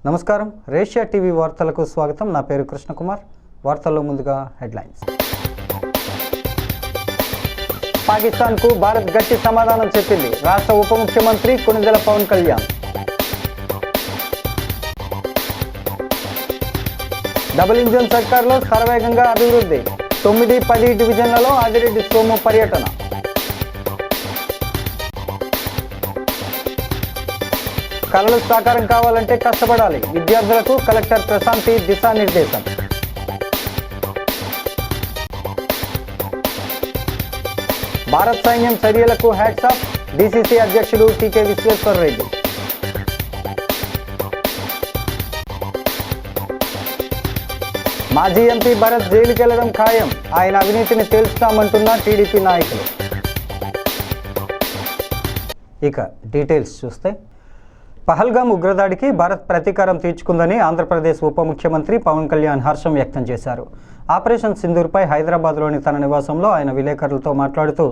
నమస్కారం, రేషియా టీవీ వార్తలకు స్వాగతం. నా పేరు కృష్ణకుమార్. వార్తల్లో ముందుగా హెడ్లైన్స్. పాకిస్తాన్కు భారత్ గట్టి సమాధానం చెప్పింది. రాష్ట్ర ఉప ముఖ్యమంత్రి కొణిదెల పవన్ కళ్యాణ్. డబుల్ ఇంజన్ సర్కార్లో శరవేగంగా అభివృద్ధి. 9-10 డివిజన్లలో ఆదిరెడ్డి సోము పర్యటన. కళలు సాకారం కావాలంటే కష్టపడాలి. విద్యార్థులకు కలెక్టర్ ప్రశాంతి దిశానిర్దేశం. భారత్ సైన్యం చర్యలకు హ్యాట్స్ ఆఫ్. డీసీసీ అధ్యక్షుడు టీకే విశ్వేశ్వరరెడ్డి. మాజీ ఎంపీ భరత్ జైలుకెళ్లడం ఖాయం. ఆయన అవినీతిని తేల్చుతామంటున్న టీడీపీ నాయకులు. ఇక డీటెయిల్స్ చూస్తే, పహల్గామ్ ఉగ్రదాడికి భారత్ ప్రతీకారం తీర్చుకుందని ఆంధ్రప్రదేశ్ ఉప ముఖ్యమంత్రి పవన్ కళ్యాణ్ హర్షం వ్యక్తం చేశారు. ఆపరేషన్ సింధూర్పై హైదరాబాద్లోని తన నివాసంలో ఆయన విలేకరులతో మాట్లాడుతూ,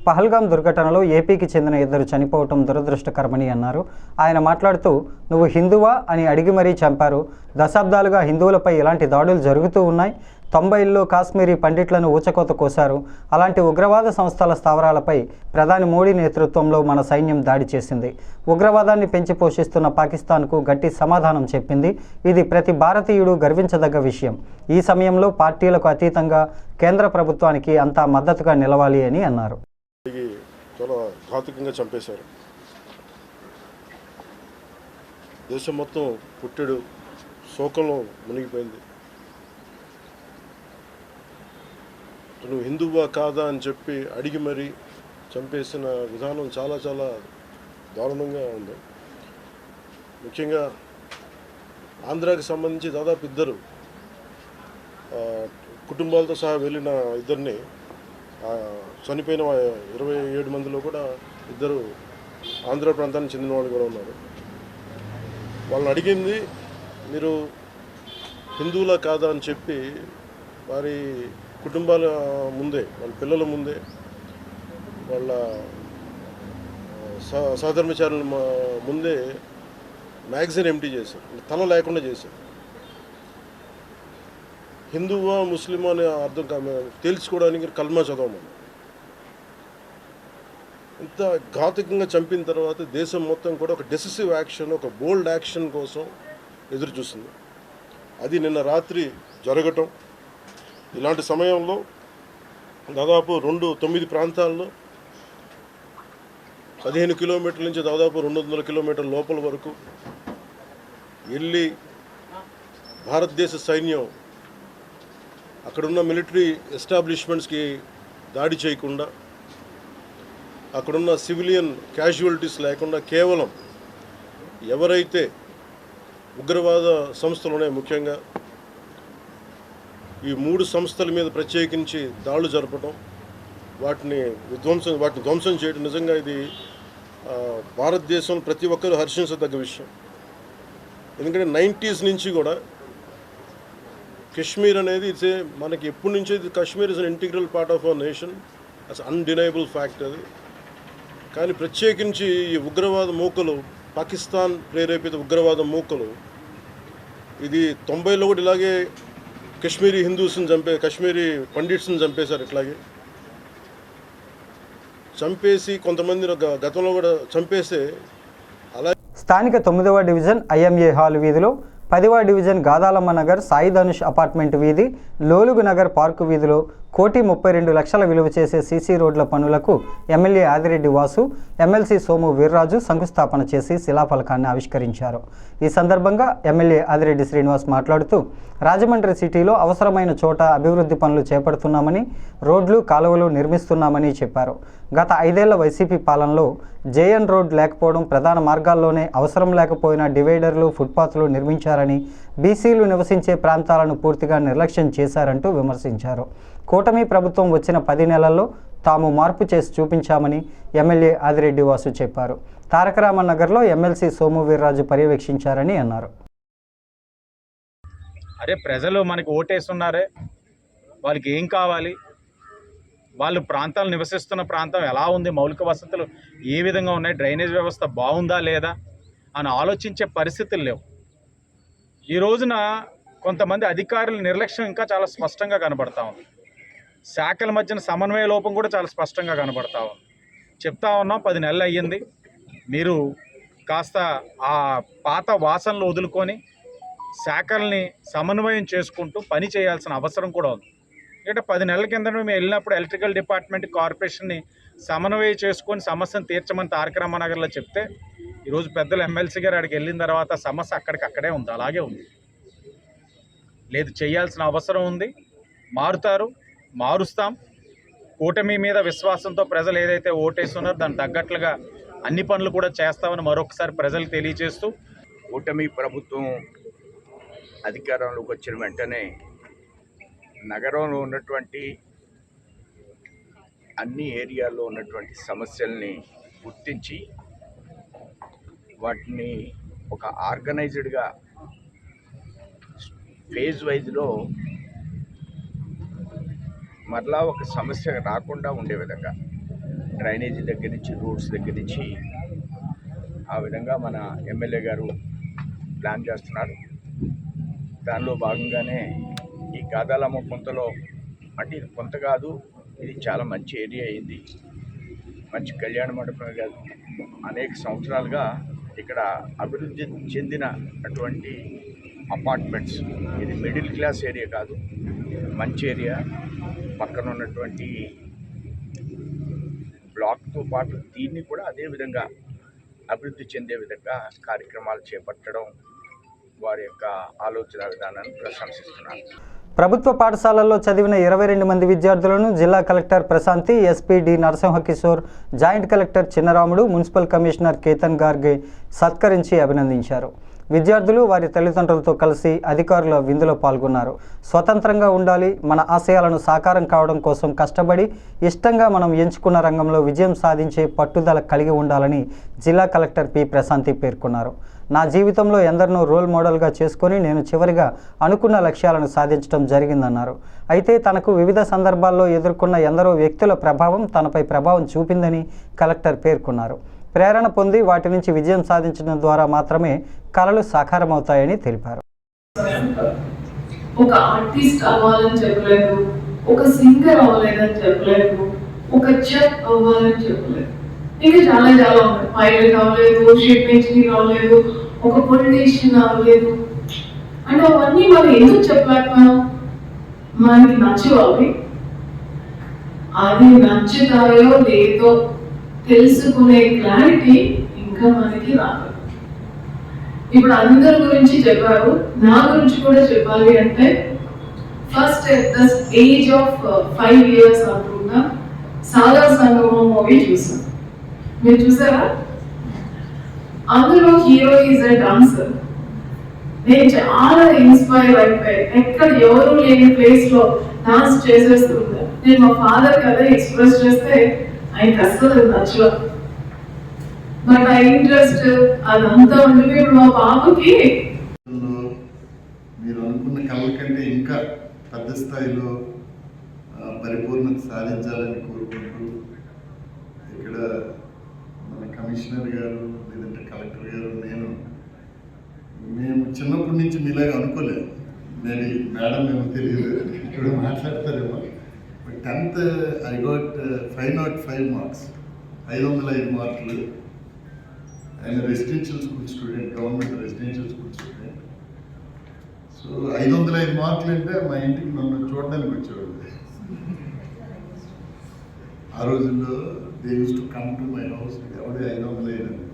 పహల్గామ్ దుర్ఘటనలో ఏపీకి చెందిన 2 చనిపోవటం దురదృష్టకరమని అన్నారు. ఆయన మాట్లాడుతూ, నువ్వు హిందువా అని అడిగి మరీ చంపారు. దశాబ్దాలుగా హిందువులపై ఇలాంటి దాడులు జరుగుతూ ఉన్నాయి. 90ల్లో కాశ్మీరీ పండిట్లను ఊచకోత కోశారు. అలాంటి ఉగ్రవాద సంస్థల స్థావరాలపై ప్రధాని మోడీ నేతృత్వంలో మన సైన్యం దాడి చేసింది. ఉగ్రవాదాన్ని పెంచి పోషిస్తున్న పాకిస్తాన్కు గట్టి సమాధానం చెప్పింది. ఇది ప్రతి భారతీయుడు గర్వించదగ్గ విషయం. ఈ సమయంలో పార్టీలకు అతీతంగా కేంద్ర ప్రభుత్వానికి అంతా మద్దతుగా నిలవాలి అని అన్నారు. చాలా ఘాతుకంగా చంపేశారు. దేశం మొత్తం పుట్టెడు శోకంలో మునిగిపోయింది. నువ్వు హిందువా కాదా అని చెప్పి అడిగి మరీ చంపేసిన విధానం చాలా చాలా దారుణంగా ఉంది. ముఖ్యంగా ఆంధ్రాకి సంబంధించి దాదాపు 2 కుటుంబాలతో సహా వెళ్ళిన 2 చనిపోయిన 27 మందిలో కూడా 2 ఆంధ్ర ప్రాంతానికి చెందిన వాళ్ళు కూడా ఉన్నారు. వాళ్ళని అడిగింది, మీరు హిందువులా కాదా అని చెప్పి వారి కుటుంబాల ముందే, వాళ్ళ పిల్లల ముందే, వాళ్ళ సహధర్మచారుల ముందే మ్యాగజైన్ ఎంటీ చేశారు. తల లేకుండా చేశారు. హిందువా ముస్లిమా అనే అర్థం తేల్చుకోవడానికి కల్మా చదవమని. ఇంత ఘాతుకంగా చంపిన తర్వాత దేశం మొత్తం కూడా ఒక డెసిసివ్ యాక్షన్, ఒక బోల్డ్ యాక్షన్ కోసం ఎదురు చూస్తుంది. అది నిన్న రాత్రి జరగటం. ఇలాంటి సమయంలో దాదాపు 9 ప్రాంతాల్లో 15 కిలోమీటర్ల నుంచి దాదాపు 200 కిలోమీటర్ల లోపల వరకు వెళ్ళి భారతదేశ సైన్యం అక్కడున్న మిలిటరీ ఎస్టాబ్లిష్మెంట్స్కి దాడి చేయకుండా, అక్కడున్న సివిలియన్ క్యాజువాలిటీస్ లేకుండా కేవలం ఎవరైతే ఉగ్రవాద సంస్థలు ఉన్నాయో, ముఖ్యంగా ఈ 3 సంస్థల మీద ప్రత్యేకించి దాడులు జరపడం, వాటిని ధ్వంసం చేయడం నిజంగా ఇది భారతదేశం ప్రతి ఒక్కరూ హర్షించదగ్గ విషయం. ఎందుకంటే 90s నుంచి కూడా కశ్మీర్ అనేది మనకి ఎప్పటి నుంచో Kashmir is an integral part of our nation, as undeniable fact అది. కానీ ప్రత్యేకించి ఈ ఉగ్రవాద మూకలు, పాకిస్తాన్ ప్రేరేపిత ఉగ్రవాద మూకలు, ఇది 90లో కూడా ఇలాగే కశ్మీరీ హిందూస్ని కశ్మీరీ పండిట్స్ని చంపేశారు. ఇట్లాగే చంపేసి కొంతమంది గతంలో కూడా చంపేస్తే అలా స్థానిక 9వ డివిజన్ ఐఎంఏ హాల్ వీధిలో, 10వ డివిజన్ గాదాలమ్మ నగర్ సాయి ధనుష్ అపార్ట్మెంట్ వీధి, లోలుగు నగర్ పార్కు వీధిలో 1,32,00,000 విలువ చేసే సీసీ రోడ్ల పనులకు ఎమ్మెల్యే ఆదిరెడ్డి వాసు, ఎమ్మెల్సీ సోము వీర్రాజు శంకుస్థాపన చేసి శిలాఫలకాన్ని ఆవిష్కరించారు. ఈ సందర్భంగా ఎమ్మెల్యే ఆదిరెడ్డి శ్రీనివాస్ మాట్లాడుతూ, రాజమండ్రి సిటీలో అవసరమైన చోట అభివృద్ధి పనులు చేపడుతున్నామని, రోడ్లు కాలువలు నిర్మిస్తున్నామని చెప్పారు. గత 5 ఏళ్ల వైసీపీ పాలనలో జేఎన్ రోడ్ లేకపోవడం, ప్రధాన మార్గాల్లోనే అవసరం లేకపోయినా డివైడర్లు, ఫుట్పాత్లు నిర్మించారని, బీసీలు నివసించే ప్రాంతాలను పూర్తిగా నిర్లక్ష్యం చేశారంటూ విమర్శించారు. కూటమి ప్రభుత్వం వచ్చిన 10 నెలల్లో తాము మార్పు చేసి చూపించామని ఎమ్మెల్యే ఆదిరెడ్డి వాసు చెప్పారు. తారకరామ నగర్లో ఎమ్మెల్సీ సోము వీర్రాజు పర్యవేక్షించారని అన్నారు. అరే, ప్రజలు మనకి ఓటేస్తున్నారే, వాళ్ళకి ఏం కావాలి, వాళ్ళు ప్రాంతాలు నివసిస్తున్న ప్రాంతం ఎలా ఉంది, మౌలిక వసతులు ఏ విధంగా ఉన్నాయి, డ్రైనేజ్ వ్యవస్థ బాగుందా లేదా అని ఆలోచించే పరిస్థితులు లేవు. ఈ రోజున కొంతమంది అధికారుల నిర్లక్ష్యం ఇంకా చాలా స్పష్టంగా కనబడతా ఉంది. శాఖల మధ్యన సమన్వయ లోపం కూడా చాలా స్పష్టంగా కనబడతా ఉంది. చెప్తా ఉన్నాం, 10 నెలలు అయ్యింది. మీరు కాస్త ఆ పాత వాసనలు వదులుకొని శాఖల్ని సమన్వయం చేసుకుంటూ పని చేయాల్సిన అవసరం కూడా ఉంది. ఎందుకంటే 10 నెలల కింద మేము వెళ్ళినప్పుడు ఎలక్ట్రికల్ డిపార్ట్మెంట్ కార్పొరేషన్ని సమన్వయం చేసుకొని సమస్యను తీర్చమని తారక రామానగర్లో చెప్తే ఈరోజు పెద్దలు ఎమ్మెల్సీ గారు అక్కడికి వెళ్ళిన తర్వాత సమస్య అక్కడికక్కడే ఉంది, అలాగే ఉంది. లేదు, చేయాల్సిన అవసరం ఉంది. మారుతారు, మారుస్తాం. కూటమి మీద విశ్వాసంతో ప్రజలు ఏదైతే ఓటేస్తున్నారో దానికి తగ్గట్లుగా అన్ని పనులు కూడా చేస్తామని మరొకసారి ప్రజలకు తెలియజేస్తూ, కూటమి ప్రభుత్వం అధికారంలోకి వచ్చిన వెంటనే నగరంలో ఉన్నటువంటి అన్ని ఏరియాల్లో ఉన్నటువంటి సమస్యల్ని గుర్తించి వాటిని ఒక ఆర్గనైజ్డ్గా ఫేజ్ వైజ్లో మరలా ఒక సమస్య రాకుండా ఉండే విధంగా డ్రైనేజీ దగ్గర నుంచి రోడ్స్ దగ్గర నుంచి ఆ విధంగా మన ఎమ్మెల్యే గారు ప్లాన్ చేస్తున్నారు. దానిలో భాగంగానే ఈ గాదాలమ్మ కొంతలో, అంటే ఇది కొంత కాదు, ఇది చాలా మంచి ఏరియా అయింది. మంచి కళ్యాణ మండపం కాదు, అనేక సంవత్సరాలుగా ఇక్కడ అభివృద్ధి చెందిన అటువంటి అపార్ట్మెంట్స్. ఇది మిడిల్ క్లాస్ ఏరియా కాదు, మంచి ఏరియా. పక్కన ఉన్నటువంటి బ్లాక్తో పాటు దీన్ని కూడా అదే విధంగా అభివృద్ధి చెందే విధంగా కార్యక్రమాలు చేపట్టడం వారి యొక్క ఆలోచన విధానాన్ని ప్రశంసిస్తున్నారు. ప్రభుత్వ పాఠశాలల్లో చదివిన 22 మంది విద్యార్థులను జిల్లా collector Prashanti, SP D Narasimhakishore, joint collector Chinnaramudu, municipal commissioner Ketan Garge సత్కరించి అభినందించారు. విద్యార్థులు వారి తల్లిదండ్రులతో కలిసి అధికారుల విందులో పాల్గొన్నారు. స్వతంత్రంగా ఉండాలి, మన ఆశయాలను సాకారం కావడం కోసం కష్టపడి ఇష్టంగా మనం ఎంచుకున్న రంగంలో విజయం సాధించే పట్టుదల కలిగి ఉండాలని జిల్లా కలెక్టర్ పి ప్రశాంతి పేర్కొన్నారు. నా జీవితంలో ఎందరినో రోల్ మోడల్గా చేసుకొని నేను చివరిగా అనుకున్న లక్ష్యాలను సాధించడం జరిగిందన్నారు. అయితే తనకు వివిధ సందర్భాల్లో ఎదుర్కొన్న ఎందరో వ్యక్తుల ప్రభావం తనపై ప్రభావం చూపిందని కలెక్టర్ పేర్కొన్నారు. ప్రేరణ పొంది వాటి నుంచి విజయం సాధించడం ద్వారా మాత్రమే కలలు సాకారమవుతాయని తెలిపారు. ఒక ఆర్టిస్ట్ అవ్వాలని చెప్పలేదు, ఒక సింగర్ అవ్వలేదని చెప్పలేదు, ఒక చెఫ్ అవ్వాలని చెప్పలేదు. ఇంకా చాలా చాలా ఉన్నాయి. పైలట్ అవ్వలేదు, షిప్ ఇంజనీర్ అవ్వలేదు, ఒక పొలిటీషియన్ అవ్వలేదు. అంటే అవన్నీ మనం ఎందుకు చెప్పలేకపోయాం? మనకి నచ్చువాలి, అది నచ్చుతాయో లేదో తెలుసుకునే క్లారిటీ ఇంకా మనకి రాదు. ఇప్పుడు అందరి గురించి చెప్పారు, నా గురించి కూడా చెప్పాలి అంటే first at the age of 5 years అనుకుంటా సాగర్ సంగమం మూవీ చూసాను. మీరు చూసారా? అందులో హీరో ఈజ్ ఎ డాన్సర్. నేను చాలా ఇన్స్పైర్ అయిపోయి ఎక్కడ ఎవరు లేని ప్లేస్ లో డాన్స్ చేసేస్తుందా. నేను మా ఫాదర్ కదా ఎక్స్ప్రెస్ చేస్తే ఆయనకి అసలు నచ్చలేదు. బట్ ఆ ఇంట్రెస్ట్ అదంతా ఉండిపోయి ఇప్పుడు మా బాబుకి మీరు అనుకున్న కళల కంటే ఇంకా పెద్ద స్థాయిలో పరిపూర్ణత సాధించాలని కోరుకుంటూ ఇక్కడ మన కమిషనర్ గారు లేదంటే కలెక్టర్ గారు మేము చిన్నప్పటి నుంచి మీలాగా అనుకోలేదు. మేడం ఏమో తెలియదు, ఇక్కడ మాట్లాడతారేమో. 10th I got 505 marks, 505 మార్కులు. ఆయన residential school student, government residential school student. So 505 మార్కులు అంటే మా ఇంటికి నన్ను చూడడానికి వచ్చేవాళ్ళు. ఆ రోజుల్లో they use to come to my house. ఎవడే 505 అని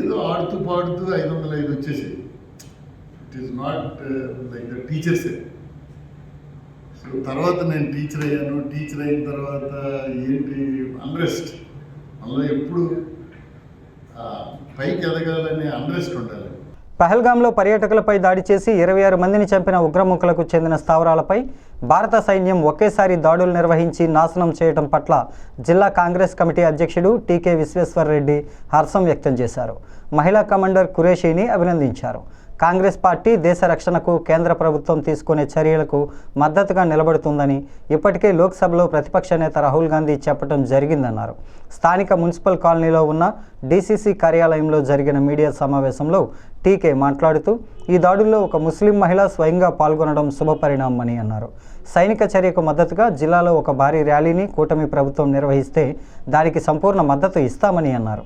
ఏదో ఆడుతూ పాడుతూ 505 వచ్చేసేది. It is not like the టీచర్సే. సో తర్వాత నేను టీచర్ అయ్యాను. టీచర్ అయిన తర్వాత ఏంటి అన్రెస్ట్, అందులో ఎప్పుడు పైకి ఎదగాలనే అన్రెస్ట్ ఉండాలి. పహల్గాంలో పర్యాటకులపై దాడి చేసి 26 మందిని చంపిన ఉగ్రముఖలకు చెందిన స్థావరాలపై భారత సైన్యం ఒకేసారి దాడులు నిర్వహించి నాశనం చేయడం పట్ల జిల్లా కాంగ్రెస్ కమిటీ అధ్యక్షుడు టీకే విశ్వేశ్వర్రెడ్డి హర్షం వ్యక్తం చేశారు. మహిళా కమాండర్ ఖురేషీని అభినందించారు. కాంగ్రెస్ పార్టీ దేశ రక్షణకు కేంద్ర ప్రభుత్వం తీసుకునే చర్యలకు మద్దతుగా నిలబడుతుందని ఇప్పటికే లోక్సభలో ప్రతిపక్ష నేత రాహుల్ గాంధీ చెప్పడం జరిగిందన్నారు. స్థానిక మున్సిపల్ కాలనీలో ఉన్న డీసీసీ కార్యాలయంలో జరిగిన మీడియా సమావేశంలో టీకే మాట్లాడుతూ ఈ దాడుల్లో ఒక ముస్లిం మహిళ స్వయంగా పాల్గొనడం శుభపరిణామని అన్నారు. సైనిక చర్యకు మద్దతుగా జిల్లాలో ఒక భారీ ర్యాలీని కూటమి ప్రభుత్వం నిర్వహిస్తే దానికి సంపూర్ణ మద్దతు ఇస్తామని అన్నారు.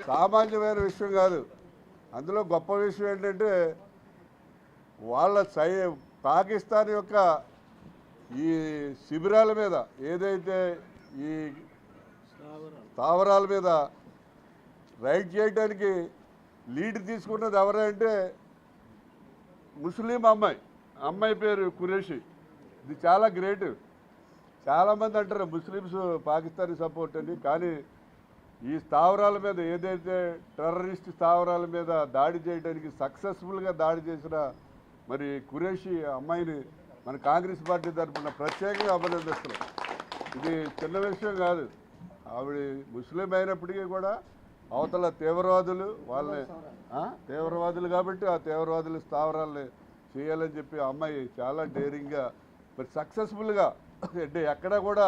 సామాన్యమైన విషయం కాదు. అందులో గొప్ప విషయం ఏంటంటే వాళ్ళ పాకిస్తాన్ యొక్క ఈ శిబిరాల మీద ఏదైతే ఈ స్థావరాల మీద రైడ్ చేయడానికి లీడ్ తీసుకున్నది ఎవరంటే ముస్లిం అమ్మాయి పేరు ఖురేషీ. ఇది చాలా గ్రేట్. చాలామంది అంటారు ముస్లిమ్స్ పాకిస్తానీ సపోర్ట్ అని, కానీ ఈ స్థావరాల మీద ఏదైతే టెర్రరిస్ట్ స్థావరాల మీద దాడి చేయడానికి సక్సెస్ఫుల్గా దాడి చేసిన మరి ఖురేషీ అమ్మాయిని మన కాంగ్రెస్ పార్టీ తరఫున ప్రత్యేకంగా అభినందిస్తున్నాం. ఇది చిన్న విషయం కాదు. ఆవిడ ముస్లిం అయినప్పటికీ కూడా అవతల తీవ్రవాదులు వాళ్ళని తీవ్రవాదులు కాబట్టి ఆ తీవ్రవాదుల స్థావరాలని చేయాలని చెప్పి అమ్మాయి చాలా డేరింగ్గా మరి సక్సెస్ఫుల్గా అంటే ఎక్కడ కూడా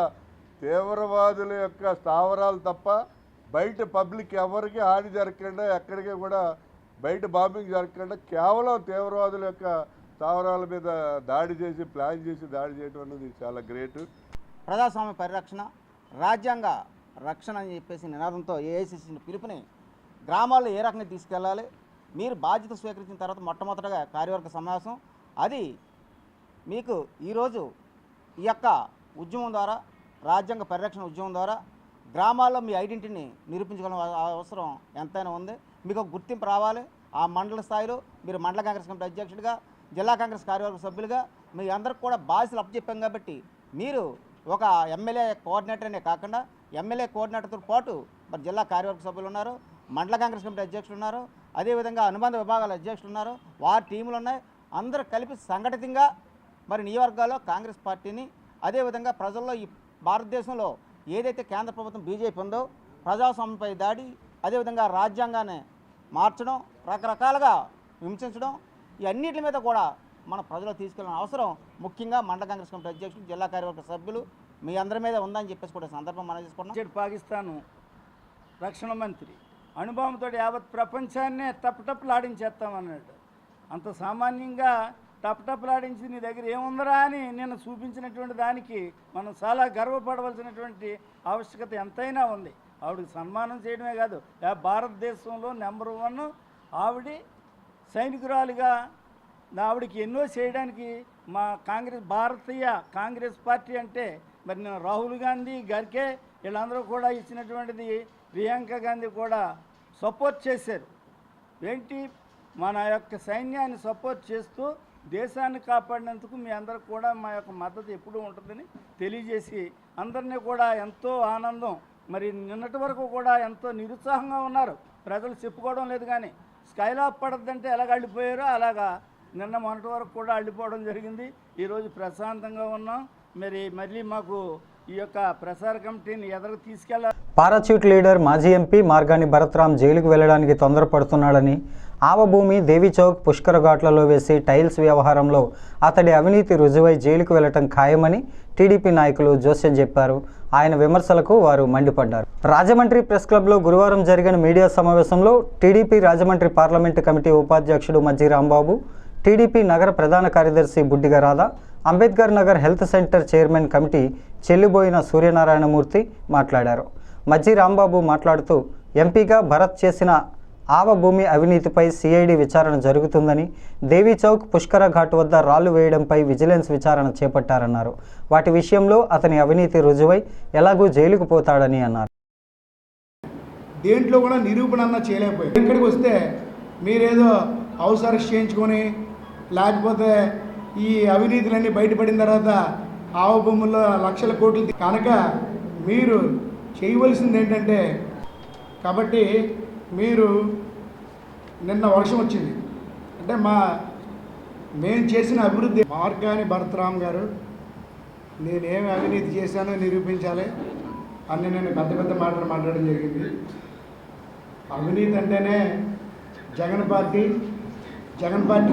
తీవ్రవాదుల యొక్క స్థావరాలు తప్ప బయట పబ్లిక్ ఎవరికి హాని జరగకుండా ఎక్కడికి కూడా బయట బాంబింగ్ జరగకుండా కేవలం తీవ్రవాదుల యొక్క స్థావరాల మీద దాడి చేసి ప్లాన్ చేసి దాడి చేయడం అనేది చాలా గ్రేట్. ప్రజాస్వామ్య పరిరక్షణ, రాజ్యాంగ రక్షణ అని చెప్పేసి నినాదంతో ఏఐసిసి పిలుపుని గ్రామాల్లో ఏ రకంగా తీసుకెళ్ళాలి, మీరు బాధ్యత స్వీకరించిన తర్వాత మొట్టమొదటగా కార్యవర్గ సమావేశం, అది మీకు ఈరోజు ఈ యొక్క ఉద్యమం ద్వారా, రాజ్యాంగ పరిరక్షణ ఉద్యమం ద్వారా గ్రామాల్లో మీ ఐడెంటిటీని నిరూపించుకోవాలని అవసరం ఎంతైనా ఉంది. మీకు ఒక గుర్తింపు రావాలి. ఆ మండల స్థాయిలో మీరు మండల కాంగ్రెస్ కమిటీ అధ్యక్షుడిగా, జిల్లా కాంగ్రెస్ కార్యవర్గ సభ్యులుగా మీ అందరికి కూడా బాధ్యతలు అప్పచెప్పాం కాబట్టి మీరు ఒక ఎమ్మెల్యే కోఆర్డినేటర్ అనే కాకుండా ఎమ్మెల్యే కోఆర్డినేటర్తో పాటు మరి జిల్లా కార్యవర్గ సభ్యులు ఉన్నారు, మండల కాంగ్రెస్ కమిటీ అధ్యక్షులు ఉన్నారు, అదేవిధంగా అనుబంధ విభాగాల అధ్యక్షులు ఉన్నారు, వారి టీములు ఉన్నాయి. అందరూ కలిపి సంఘటితంగా మరి నియోజకవర్గాల్లో కాంగ్రెస్ పార్టీని, అదేవిధంగా ప్రజల్లో ఈ భారతదేశంలో ఏదైతే కేంద్ర ప్రభుత్వం బీజేపీ ఉందో ప్రజాస్వామ్యంపై దాడి, అదేవిధంగా రాజ్యాంగాన్ని మార్చడం, రకరకాలుగా విమర్శించడం, ఈ అన్నిటి మీద కూడా మన ప్రజలు తీసుకెళ్ళిన అవసరం ముఖ్యంగా మండల కాంగ్రెస్ కమిటీ అధ్యక్షులు, జిల్లా కార్యవర్గ సభ్యులు మీ అందరి మీద ఉందని చెప్పేసి కూడా సందర్భం మనం చేసుకున్నాం. పాకిస్తాను రక్షణ మంత్రి అణుబాంబుతో యావత్ ప్రపంచాన్నే టప్టప్లాడించేస్తామన్నాడు. అంత సామాన్యంగా టప్టప్లాడించి నీ దగ్గర ఏముందరా అని నేను చూపించినటువంటి దానికి మనం చాలా గర్వపడవలసినటువంటి ఆవశ్యకత ఎంతైనా ఉంది. ఆవిడకి సన్మానం చేయడమే కాదు, భారతదేశంలో నెంబర్ 1 ఆవిడ సైనికురాలుగా ఆవిడకి ఎన్నో చేయడానికి మా భారతీయ కాంగ్రెస్ పార్టీ అంటే మరి నేను రాహుల్ గాంధీ గారికే వీళ్ళందరూ కూడా ఇచ్చినటువంటిది, ప్రియాంక గాంధీ కూడా సపోర్ట్ చేశారు. ఏంటి మన యొక్క సైన్యాన్ని సపోర్ట్ చేస్తూ దేశాన్ని కాపాడినందుకు మీ అందరికి కూడా మా యొక్క మద్దతు ఎప్పుడూ ఉంటుందని తెలియజేసి అందరినీ కూడా ఎంతో ఆనందం, మరి నిన్నటి వరకు కూడా ఎంతో నిరుత్సాహంగా ఉన్నారు. ప్రజలు చెప్పుకోవడం లేదు, కానీ స్కైలాప్ పడద్దంటే ఎలాగ అల్లిపోయారో అలాగా నిన్న మొన్నటి వరకు కూడా అల్లిపోవడం జరిగింది. ఈరోజు ప్రశాంతంగా ఉన్నాం. మళ్ళీ మాకు ఈ యొక్క ప్రసార కమిటీని ఎదురు తీసుకెళ్ళాలి. పారాచ్యూట్ లీడర్ మాజీ ఎంపీ మార్గాని భరత్రామ్ జైలుకు వెళ్లడానికి తొందరపడుతున్నాడని, ఆవభూమి దేవీచౌక్ పుష్కర ఘాట్లలో వేసి టైల్స్ వ్యవహారంలో అతడి అవినీతి రుజువై జైలుకు వెళ్లటం ఖాయమని టీడీపీ నాయకులు జోస్యం చెప్పారు. ఆయన విమర్శలకు వారు మండిపడ్డారు. రాజమండ్రి ప్రెస్ క్లబ్లో గురువారం జరిగిన మీడియా సమావేశంలో టీడీపీ రాజమండ్రి పార్లమెంటు కమిటీ ఉపాధ్యక్షుడు మజ్జి రాంబాబు, టీడీపీ నగర ప్రధాన కార్యదర్శి Buddiga Radha, Ambedkar Nagar health centre chairman committee Chelliboina Suryanarayanamurthy మాట్లాడారు. మజ్జి రాంబాబు మాట్లాడుతూ ఎంపీగా భరత్ చేసిన ఆవభూమి అవినీతిపై సిఐడి విచారణ జరుగుతుందని, దేవీచౌక్ పుష్కర ఘాట్ వద్ద రాళ్లు వేయడంపై విజిలెన్స్ విచారణ చేపట్టారన్నారు. వాటి విషయంలో అతని అవినీతి రుజువై ఎలాగూ జైలుకు పోతాడని అన్నారు. దేంట్లో కూడా నిరూపణ అన్న చేయలేకపోయారు. ఇక్కడికి వస్తే మీరేదో హౌస్ అరెస్ట్ చేయించుకొని, లేకపోతే ఈ అవినీతులన్నీ బయటపడిన తర్వాత ఆవ భూముల్లో లక్షల కోట్లు కనుక మీరు చేయవలసింది ఏంటంటే, కాబట్టి మీరు నిన్న వర్షం వచ్చింది అంటే మేము చేసిన అభివృద్ధి మార్గాని భరతరామ్ గారు నేనేమి అవినీతి చేశానో నిరూపించాలి అని నేను పెద్ద పెద్ద మాటలు మాట్లాడడం జరిగింది. అవినీతి అంటేనే జగన్ పార్టీ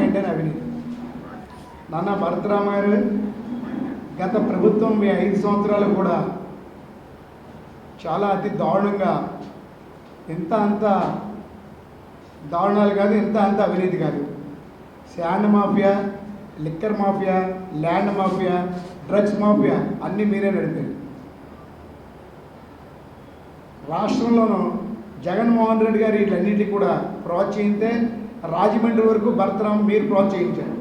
అంటేనే అవినీతి. నాన్న భరతరామ్ గారు గత ప్రభుత్వం మీ 5 సంవత్సరాలు కూడా చాలా అతి దారుణంగా అంత దారుణాలు కాదు, అంత అవినీతి కాదు. Sand mafia, liquor mafia, land mafia, drugs mafia అన్నీ మీరే నడిపారు. రాష్ట్రంలోనూ జగన్మోహన్ రెడ్డి గారు వీటన్నిటికీ కూడా ప్రోత్సహిస్తే రాజమండ్రి వరకు భరతరామ్ మీరు ప్రోత్సహించారు.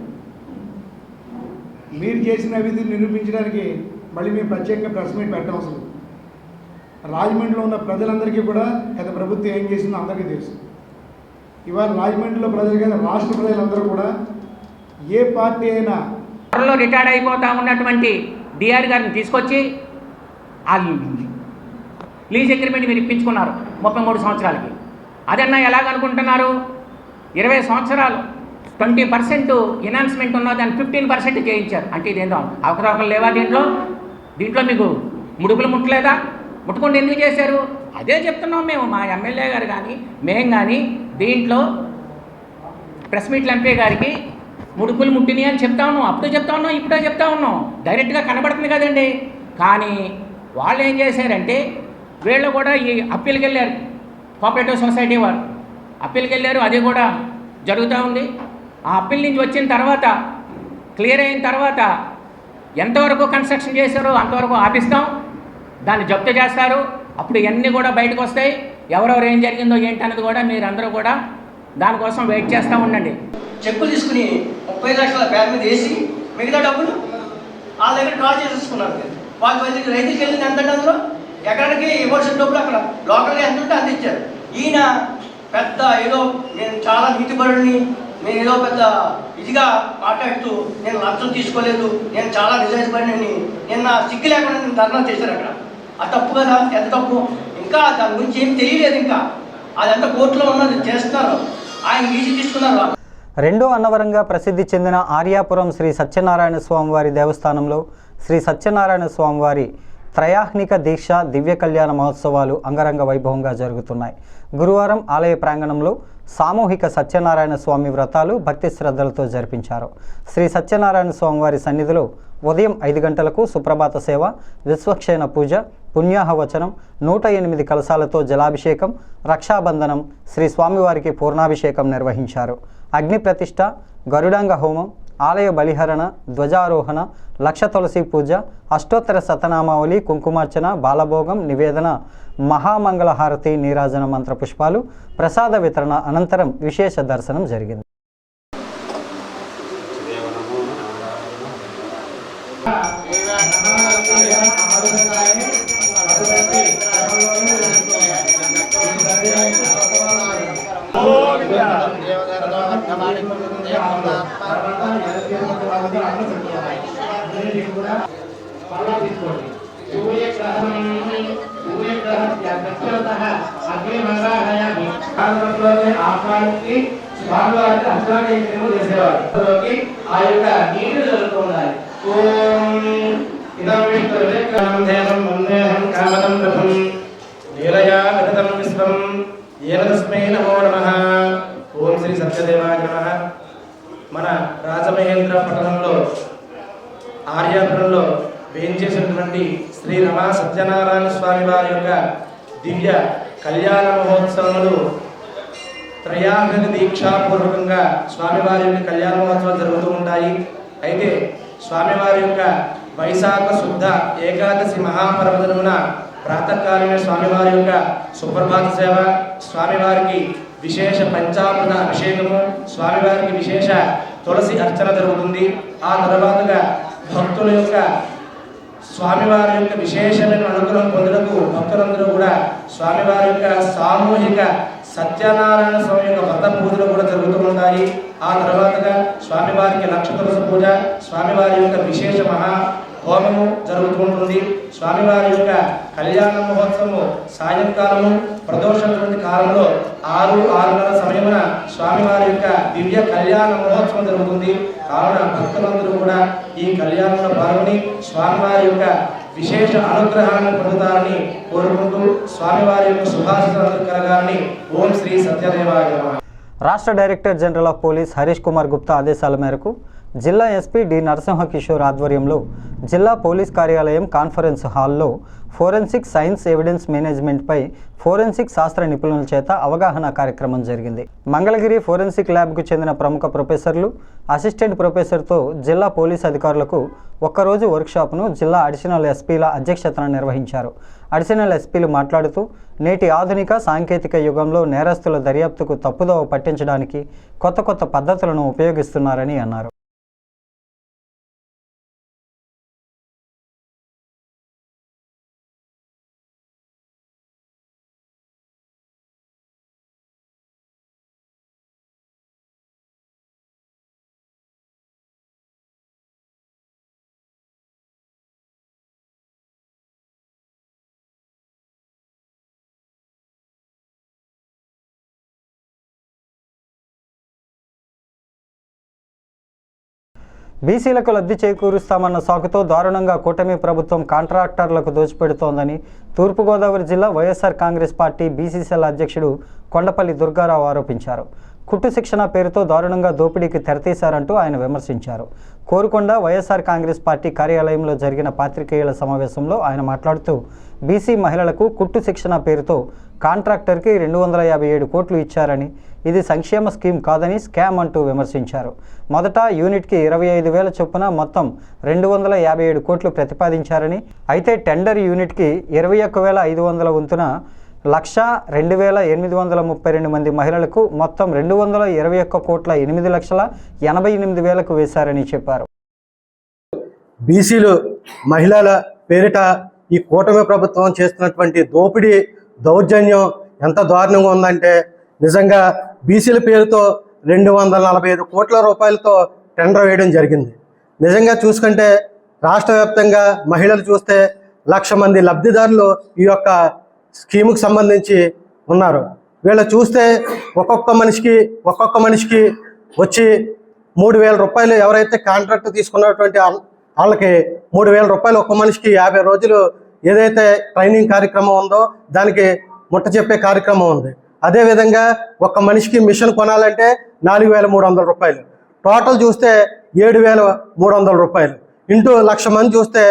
మీరు చేసిన అవినీతిని నిరూపించడానికి మళ్ళీ మేము ప్రత్యేకంగా ప్రెస్ మీట్ పెట్టవసరం. రాజమండ్రిలో ఉన్న ప్రజలందరికీ కూడా గత ప్రభుత్వం ఏం చేసిందో అందరికీ తెలుసు. ఇవాళ రాజమండ్రిలో ప్రజలు కదా, రాష్ట్ర ప్రజలందరూ కూడా ఏ పార్టీ అయినా త్వరలో రిటైర్డ్ అయిపోతా ఉన్నటువంటి డిఆర్ గారిని తీసుకొచ్చి ఆ లీజ్ అగ్రిమెంట్ మీరు ఇప్పించుకున్నారు 33 సంవత్సరాలకి. అదన్నా ఎలాగనుకుంటున్నారు? 20 సంవత్సరాలు 20% ఎన్హాన్స్మెంట్ ఉన్న దాన్ని 15% చేయించారు. అంటే ఇదేందో అవకతవకలు లేవా దీంట్లో మీకు ముడుపులు ముట్టలేదా? ముట్టుకుంటూ ఎందుకు చేశారు? అదే చెప్తున్నాం మేము. మా ఎమ్మెల్యే గారు కానీ మేము కానీ దీంట్లో ప్రెస్ మీట్లు ఎంపీ గారికి ముడుపులు ముట్టినాయి అని చెప్తా ఉన్నాం. అప్పుడు చెప్తా ఉన్నాం, ఇప్పుడే చెప్తా ఉన్నాం. డైరెక్ట్గా కనబడుతుంది కదండి. కానీ వాళ్ళు ఏం చేశారంటే వీళ్ళు కూడా ఈ అప్పీల్కి వెళ్ళారు. కోఆపరేటివ్ సొసైటీ వారు అప్పీల్కి వెళ్ళారు. అది కూడా జరుగుతూ ఉంది. ఆ అప్పీల్ నుంచి వచ్చిన తర్వాత క్లియర్ అయిన తర్వాత ఎంతవరకు కన్స్ట్రక్షన్ చేశారో అంతవరకు ఆపిస్తాం, దాన్ని జప్తు చేస్తారు. అప్పుడు ఇవన్నీ కూడా బయటకు వస్తాయి. ఎవరెవరు ఏం జరిగిందో ఏంటన్నది కూడా మీరందరూ కూడా దానికోసం వెయిట్ చేస్తూ ఉండండి. చెక్కులు తీసుకుని 30 లక్షల బ్యాగ్ మీద వేసి మిగతా డబ్బులు వాళ్ళ దగ్గర డ్రా చేసేసుకున్నారు. వాళ్ళు రైతులకు వెళ్ళింది ఎంత అందులో ఎకరానికి ఇవ్వాల్సిన డబ్బులు అక్కడ లోకల్గా ఎంత ఉంటే అంత ఇచ్చారు. ఈయన పెద్ద ఏదో నేను చాలా నీతిపరుడిని, నేను ఏదో పెద్ద ఇదిగా మాట్లాడుతూ నేను లంచం తీసుకోలేదు, నేను చాలా నిజాయితీపడినని నిన్న సిగ్గు లేకుండా నేను ధర్నా చేశారు అక్కడ. అది తప్పు కదా, ఎంత తప్పు. ఇంకా దాని గురించి ఏం తెలియలేదు. ఇంకా అదంతా కోర్టులో ఉన్నది చేస్తున్నారు. ఆయన ఈజీ తీసుకున్నారు. రెండో అన్నవరంగా ప్రసిద్ధి చెందిన ఆర్యాపురం శ్రీ సత్యనారాయణ స్వామివారి దేవస్థానంలో శ్రీ సత్యనారాయణ స్వామివారి త్రయాహ్నిక దీక్ష దివ్య కళ్యాణ మహోత్సవాలు అంగరంగ వైభవంగా జరుగుతున్నాయి. గురువారం ఆలయ ప్రాంగణంలో సామూహిక సత్యనారాయణ స్వామి వ్రతాలు భక్తి శ్రద్ధలతో జరిపించారు. శ్రీ సత్యనారాయణ స్వామివారి సన్నిధిలో ఉదయం 5 గంటలకు సుప్రభాత సేవ, విశ్వక్షేణ పూజ, పుణ్యాహవచనం, 108 కలశాలతో జలాభిషేకం, రక్షాబంధనం, శ్రీ స్వామివారికి పూర్ణాభిషేకం నిర్వహించారు. అగ్ని ప్రతిష్ఠ, గరుడాంగ హోమం, ఆలయ బలిహరణ, ధ్వజారోహణ, లక్ష తులసి పూజ, అష్టోత్తర శతనామావళి, కుంకుమార్చన, బాలభోగం, నివేదన, మహామంగళహారతి, నీరాజన మంత్ర పుష్పాలు, ప్రసాద వితరణ అనంతరం విశేష దర్శనం జరిగింది. ఓం శ్రీ సత్యదేవాయ నమః. మన రాజమహేంద్ర పట్టణంలో ఆర్యాపురంలో వేయించేసినటువంటి శ్రీ రమా సత్యనారాయణ స్వామి వారి యొక్క దివ్య కళ్యాణ మహోత్సవములు త్రయాహ్నిక దీక్షాపూర్వకంగా స్వామివారి యొక్క కళ్యాణ మహోత్సవాలు జరుగుతూ ఉంటాయి. అయితే స్వామివారి యొక్క వైశాఖ శుద్ధ ఏకాదశి మహాపర్వదినమున ప్రాతకాలమే స్వామివారి యొక్క సుప్రభాత సేవ, స్వామివారికి విశేష పంచామృత అభిషేకము, స్వామివారికి విశేష తులసి అర్చన జరుగుతుంది. ఆ తర్వాతగా భక్తుల యొక్క స్వామివారి యొక్క విశేషమైన అనుగ్రహం పొందుటకు భక్తులందరూ కూడా స్వామివారి యొక్క సామూహిక సత్యనారాయణ స్వామి యొక్క వ్రత పూజలు కూడా జరుగుతూ ఉంటాయి. ఆ తర్వాతగా స్వామివారికి లక్ష తులసి పూజ, స్వామివారి యొక్క విశేష మహా హోమము జరుగుతూ ఉంటుంది. స్వామివారి యొక్క కళ్యాణ మహోత్సవము సాయంకాలము ప్రదోషటువంటి కాలంలో 6-6:30 సమయమున స్వామివారి యొక్క దివ్య కళ్యాణ మహోత్సవం జరుగుతుంది. కావున భక్తులందరూ కూడా ఈ కళ్యాణంలో పాల్గొని స్వామివారి యొక్క విశేష అనుగ్రహాన్ని పొందుతారని కోరుకుంటూ స్వామివారి యొక్క శుభాశీస్సులు కలగాలని ఓం శ్రీ సత్యదేవాయ నమః. రాష్ట్ర director general of police Harish Kumar Gupta ఆదేశాల మేరకు జిల్లా ఎస్పీ డి నరసింహకిషోర్ ఆధ్వర్యంలో జిల్లా పోలీస్ కార్యాలయం కాన్ఫరెన్స్ హాల్లో ఫోరెన్సిక్ సైన్స్ ఎవిడెన్స్ మేనేజ్మెంట్పై ఫోరెన్సిక్ శాస్త్ర నిపుణుల చేత అవగాహన కార్యక్రమం జరిగింది. మంగళగిరి ఫోరెన్సిక్ ల్యాబ్కు చెందిన ప్రముఖ ప్రొఫెసర్లు, అసిస్టెంట్ ప్రొఫెసర్తో జిల్లా పోలీస్ అధికారులకు ఒక్కరోజు వర్క్షాప్ను జిల్లా అడిషనల్ ఎస్పీల అధ్యక్షతన నిర్వహించారు. అడిషనల్ ఎస్పీలు మాట్లాడుతూ నేటి ఆధునిక సాంకేతిక యుగంలో నేరస్తుల దర్యాప్తుకు తప్పుదోవ పట్టించడానికి కొత్త పద్ధతులను ఉపయోగిస్తున్నారని అన్నారు. బీసీలకు లబ్ధి చేకూరుస్తామన్న సాకుతో దారుణంగా కూటమి ప్రభుత్వం కాంట్రాక్టర్లకు దోచిపెడుతోందని తూర్పుగోదావరి జిల్లా వైఎస్ఆర్ కాంగ్రెస్ పార్టీ బీసీసీఎల్ అధ్యక్షుడు కొండపల్లి దుర్గారావు ఆరోపించారు. కుట్టు శిక్షణ పేరుతో దారుణంగా దోపిడీకి తెరతీశారంటూ ఆయన విమర్శించారు. కోరుకొండ వైఎస్ఆర్ కాంగ్రెస్ పార్టీ కార్యాలయంలో జరిగిన పాత్రికేయుల సమావేశంలో ఆయన మాట్లాడుతూ బీసీ మహిళలకు కుట్టు శిక్షణ పేరుతో కాంట్రాక్టర్కి 257 కోట్లు ఇచ్చారని, ఇది సంక్షేమ స్కీమ్ కాదని స్కామ్ అంటూ విమర్శించారు. మొదట యూనిట్కి 25,000 చొప్పున మొత్తం 257 కోట్లు ప్రతిపాదించారని, అయితే టెండర్ యూనిట్కి 21,500 వంతున 1,02,832 మంది మహిళలకు మొత్తం 221,888,000 వేశారని చెప్పారు. బీసీలు మహిళల పేరిట ఈ కూటమి ప్రభుత్వం చేస్తున్నటువంటి దోపిడీ దౌర్జన్యం ఎంత దారుణంగా ఉందంటే, నిజంగా బీసీల పేరుతో 245 కోట్ల రూపాయలతో టెండర్ వేయడం జరిగింది. నిజంగా చూసుకుంటే రాష్ట్ర వ్యాప్తంగా మహిళలు చూస్తే 1,00,000 మంది లబ్ధిదారులు ఈ యొక్క స్కీముకు సంబంధించి ఉన్నారు. వీళ్ళు చూస్తే ఒక్కొక్క మనిషికి వచ్చి 3,000 రూపాయలు, ఎవరైతే కాంట్రాక్ట్ తీసుకున్నటువంటి వాళ్ళకి 3,000 రూపాయలు ఒక్క మనిషికి 50 రోజులు ఏదైతే ట్రైనింగ్ కార్యక్రమం ఉందో దానికి ముట్ట చెప్పే కార్యక్రమం ఉంది. అదేవిధంగా ఒక్క మనిషికి మిషన్ కొనాలంటే 4,300 రూపాయలు, టోటల్ చూస్తే 7,300 రూపాయలు ఇంటూ 1,00,000 మంది చూస్తే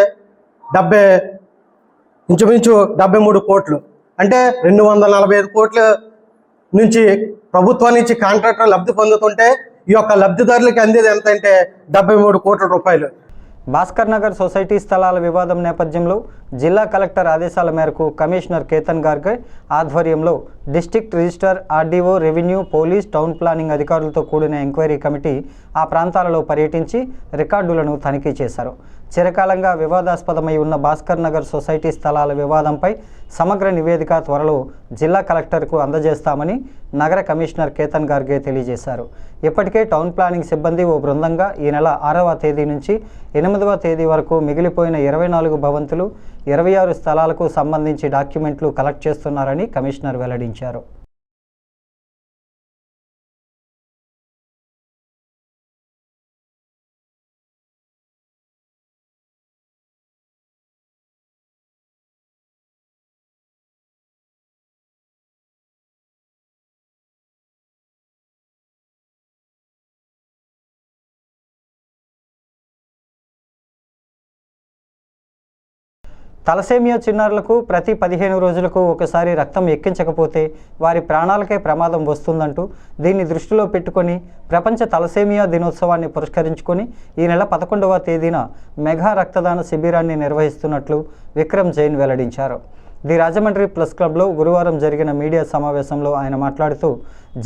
ఇంచుమించు 73 కోట్లు, అంటే 245 కోట్ల నుంచి ప్రభుత్వం నుంచి కాంట్రాక్టర్ లబ్ధి పొందుతుంటే ఈ యొక్క లబ్ధిదారులకి అందేది ఎంత అంటే 73 కోట్ల రూపాయలు. భాస్కర్ నగర్ సొసైటీ స్థలాల వివాదం నేపథ్యంలో జిల్లా కలెక్టర్ ఆదేశాల మేరకు కమిషనర్ కేతన్ గార్గే ఆధ్వర్యంలో district register, RDO, revenue, police, town planning అధికారులతో కూడిన ఎంక్వైరీ కమిటీ ఆ ప్రాంతాలలో పర్యటించి రికార్డులను తనిఖీ చేశారు. చిరకాలంగా వివాదాస్పదమై ఉన్న భాస్కర్ నగర్ సొసైటీ స్థలాల వివాదంపై సమగ్ర నివేదిక త్వరలో జిల్లా కలెక్టర్కు అందజేస్తామని నగర కమిషనర్ కేతన్ గార్గే తెలియజేశారు. ఇప్పటికే టౌన్ ప్లానింగ్ సిబ్బంది ఓ బృందంగా ఈ నెల 6వ తేదీ నుంచి 8వ తేదీ వరకు మిగిలిపోయిన 24 భవంతులు, 26 స్థలాలకు సంబంధించి డాక్యుమెంట్లు కలెక్ట్ చేస్తున్నారని కమిషనర్ వెల్లడించారు. తలసేమియా చిన్నారులకు ప్రతి 15 రోజులకు ఒకసారి రక్తం ఎక్కించకపోతే వారి ప్రాణాలకే ప్రమాదం వస్తుందంటూ దీన్ని దృష్టిలో పెట్టుకొని ప్రపంచ తలసేమియా దినోత్సవాన్ని పురస్కరించుకొని ఈ నెల 11వ తేదీన మెగా రక్తదాన శిబిరాన్ని నిర్వహిస్తున్నట్లు విక్రమ్ జైన్ వెల్లడించారు. ది రాజమండ్రి ప్లస్ క్లబ్లో గురువారం జరిగిన మీడియా సమావేశంలో ఆయన మాట్లాడుతూ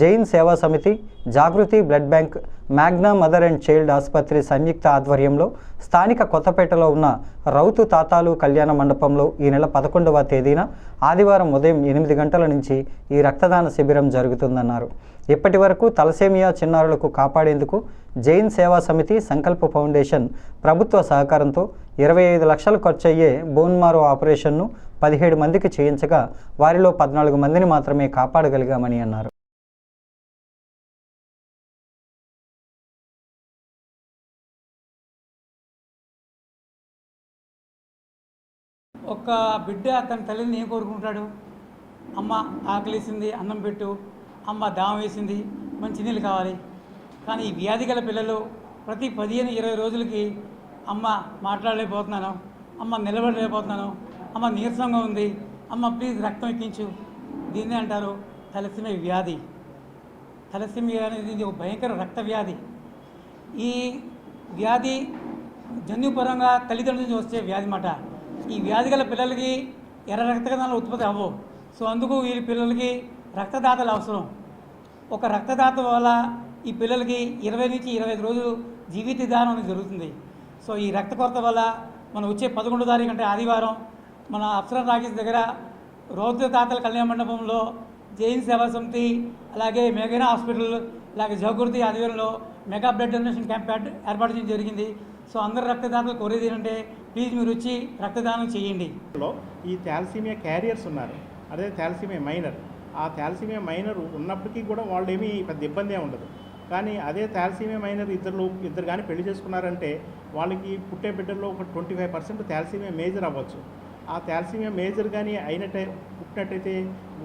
Jain Seva Samiti, Jagruti blood bank, Magna mother and child ఆసుపత్రి సంయుక్త ఆధ్వర్యంలో స్థానిక కొత్తపేటలో ఉన్న రౌతు తాతాలు కళ్యాణ మండపంలో ఈ నెల 11వ తేదీన ఆదివారం ఉదయం 8 గంటల నుంచి ఈ రక్తదాన శిబిరం జరుగుతుందన్నారు. ఇప్పటి వరకు తలసేమియా చిన్నారులకు కాపాడేందుకు జైన్ సేవా సమితి సంకల్ప ఫౌండేషన్ ప్రభుత్వ సహకారంతో 25 లక్షలు ఖర్చయ్యే బోన్ మారో ఆపరేషన్ను 17 మందికి చేయించగా వారిలో 14 మందిని మాత్రమే కాపాడగలిగామని అన్నారు. ఒక బిడ్డ తన తల్లిని ఏం కోరుకుంటాడు? అమ్మ ఆకలిసింది, అన్నం పెట్టు, అమ్మ దాహం వేసింది, మంచి నీళ్ళు కావాలి. కానీ ఈ వ్యాధి గల పిల్లలు ప్రతి 15-20 రోజులకి అమ్మ మాట్లాడలేకపోతున్నాను, అమ్మ నిలబడలేకపోతున్నాను, అమ్మ నీరసంగా ఉంది, అమ్మ ప్లీజ్ రక్తం ఎక్కించు. దీన్నే అంటారు తలసేమియా వ్యాధి. తలసేమియా అనేది ఇది ఒక భయంకర రక్త వ్యాధి. ఈ వ్యాధి జన్యుపరంగా తల్లిదండ్రుల నుంచి వచ్చే వ్యాధి మాట. ఈ వ్యాధి గల పిల్లలకి ఎర్ర రక్త కణాలు ఉత్పత్తి అవ్వవు. సో అందుకు వీరి పిల్లలకి రక్తదాతలు అవసరం. ఒక రక్తదాత వల్ల ఈ పిల్లలకి 20 నుంచి 25 రోజులు జీవిత దానం అనేది జరుగుతుంది. సో ఈ రక్త కొరత వల్ల మనం వచ్చే 11వ తారీఖు అంటే ఆదివారం మన అప్సరా రాకేష్ దగ్గర రౌద్రదాతల కళ్యాణ మండపంలో జైన్ సేవా సమితి, అలాగే మెగనా హాస్పిటల్, అలాగే జగృతి ఆధ్వర్యంలో మెగా బ్లడ్ డొనేషన్ క్యాంప్ ఏర్పాటు చేయడం జరిగింది. సో అందరు రక్తదాతలు కోరేది ఏంటంటే ప్లీజ్ మీరు వచ్చి రక్తదానం చేయండి. ఈ థాలసీమియా క్యారియర్స్ ఉన్నారు, అదే థాలసీమియా మైనర్. ఆ థాలసీమియా మైనర్ ఉన్నప్పటికీ కూడా వాళ్ళు ఏమీ పెద్ద ఇబ్బంది ఉండదు. కానీ అదే థాలసీమియా మైనర్ ఇద్దరు కానీ పెళ్లి చేసుకున్నారంటే వాళ్ళకి పుట్టే బిడ్డల్లో ఒక 25% థాలసీమియా మేజర్ అవ్వచ్చు. ఆ థాలసీమియా మేజర్ కానీ పుట్టినట్టయితే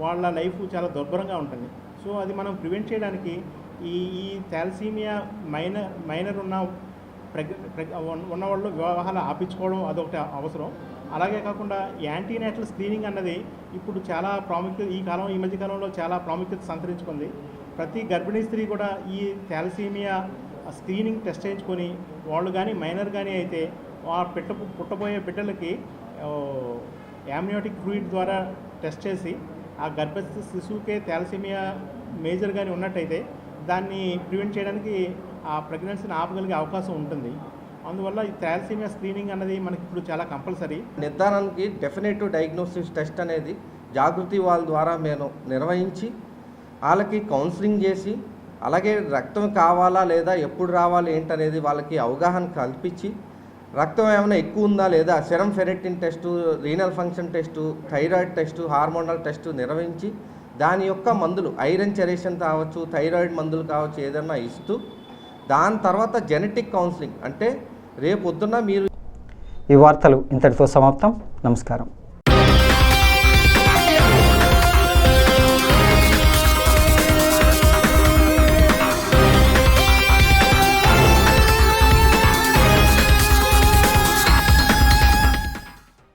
వాళ్ళ లైఫ్ చాలా దుర్భరంగా ఉంటుంది. సో అది మనం ప్రివెంట్ చేయడానికి ఈ థాలసీమియా మైనర్ ఉన్నవాళ్ళు వివాహాలు ఆపించుకోవడం అదొకటి అవసరం. అలాగే కాకుండా యాంటీనేటల్ స్క్రీనింగ్ అన్నది ఇప్పుడు చాలా ప్రాముఖ్యత, ఈ మధ్యకాలంలో చాలా ప్రాముఖ్యత సంతరించుకుంది. ప్రతి గర్భిణీ స్త్రీ కూడా ఈ థాలసీమియా స్క్రీనింగ్ టెస్ట్ చేయించుకొని వాళ్ళు కానీ మైనర్ కానీ అయితే పుట్టబోయే బిడ్డలకి యామ్నియోటిక్ ఫ్లూయిడ్ ద్వారా టెస్ట్ చేసి ఆ గర్భ శిశువుకే థాలసీమియా మేజర్ కానీ ఉన్నట్టయితే దాన్ని ప్రివెంట్ చేయడానికి ఆ ప్రెగ్నెన్సీని ఆపగలిగే అవకాశం ఉంటుంది. అందువల్ల ఈ థాలసీమియా స్క్రీనింగ్ అనేది మనకి ఇప్పుడు చాలా కంపల్సరీ. నిర్ధారణకి డెఫినెటివ్ డయాగ్నోసిస్ టెస్ట్ అనేది జాగృతి వాళ్ళ ద్వారా మేము నిర్వహించి వాళ్ళకి కౌన్సిలింగ్ చేసి, అలాగే రక్తం కావాలా లేదా ఎప్పుడు రావాలి ఏంటనేది వాళ్ళకి అవగాహన కల్పించి, రక్తం ఏమైనా ఎక్కువ ఉందా లేదా serum ferritin test, renal function test, thyroid test, hormonal test నిర్వహించి దాని యొక్క మందులు ఐరన్ చెరేషన్ కావచ్చు, థైరాయిడ్ మందులు కావచ్చు ఏదన్నా ఇస్తూ దాని తర్వాత జెనెటిక్ కౌన్సిలింగ్ అంటే రేపు పొద్దున్న మీరు. ఈ వార్తలు ఇంతటితో సమాప్తం. నమస్కారం.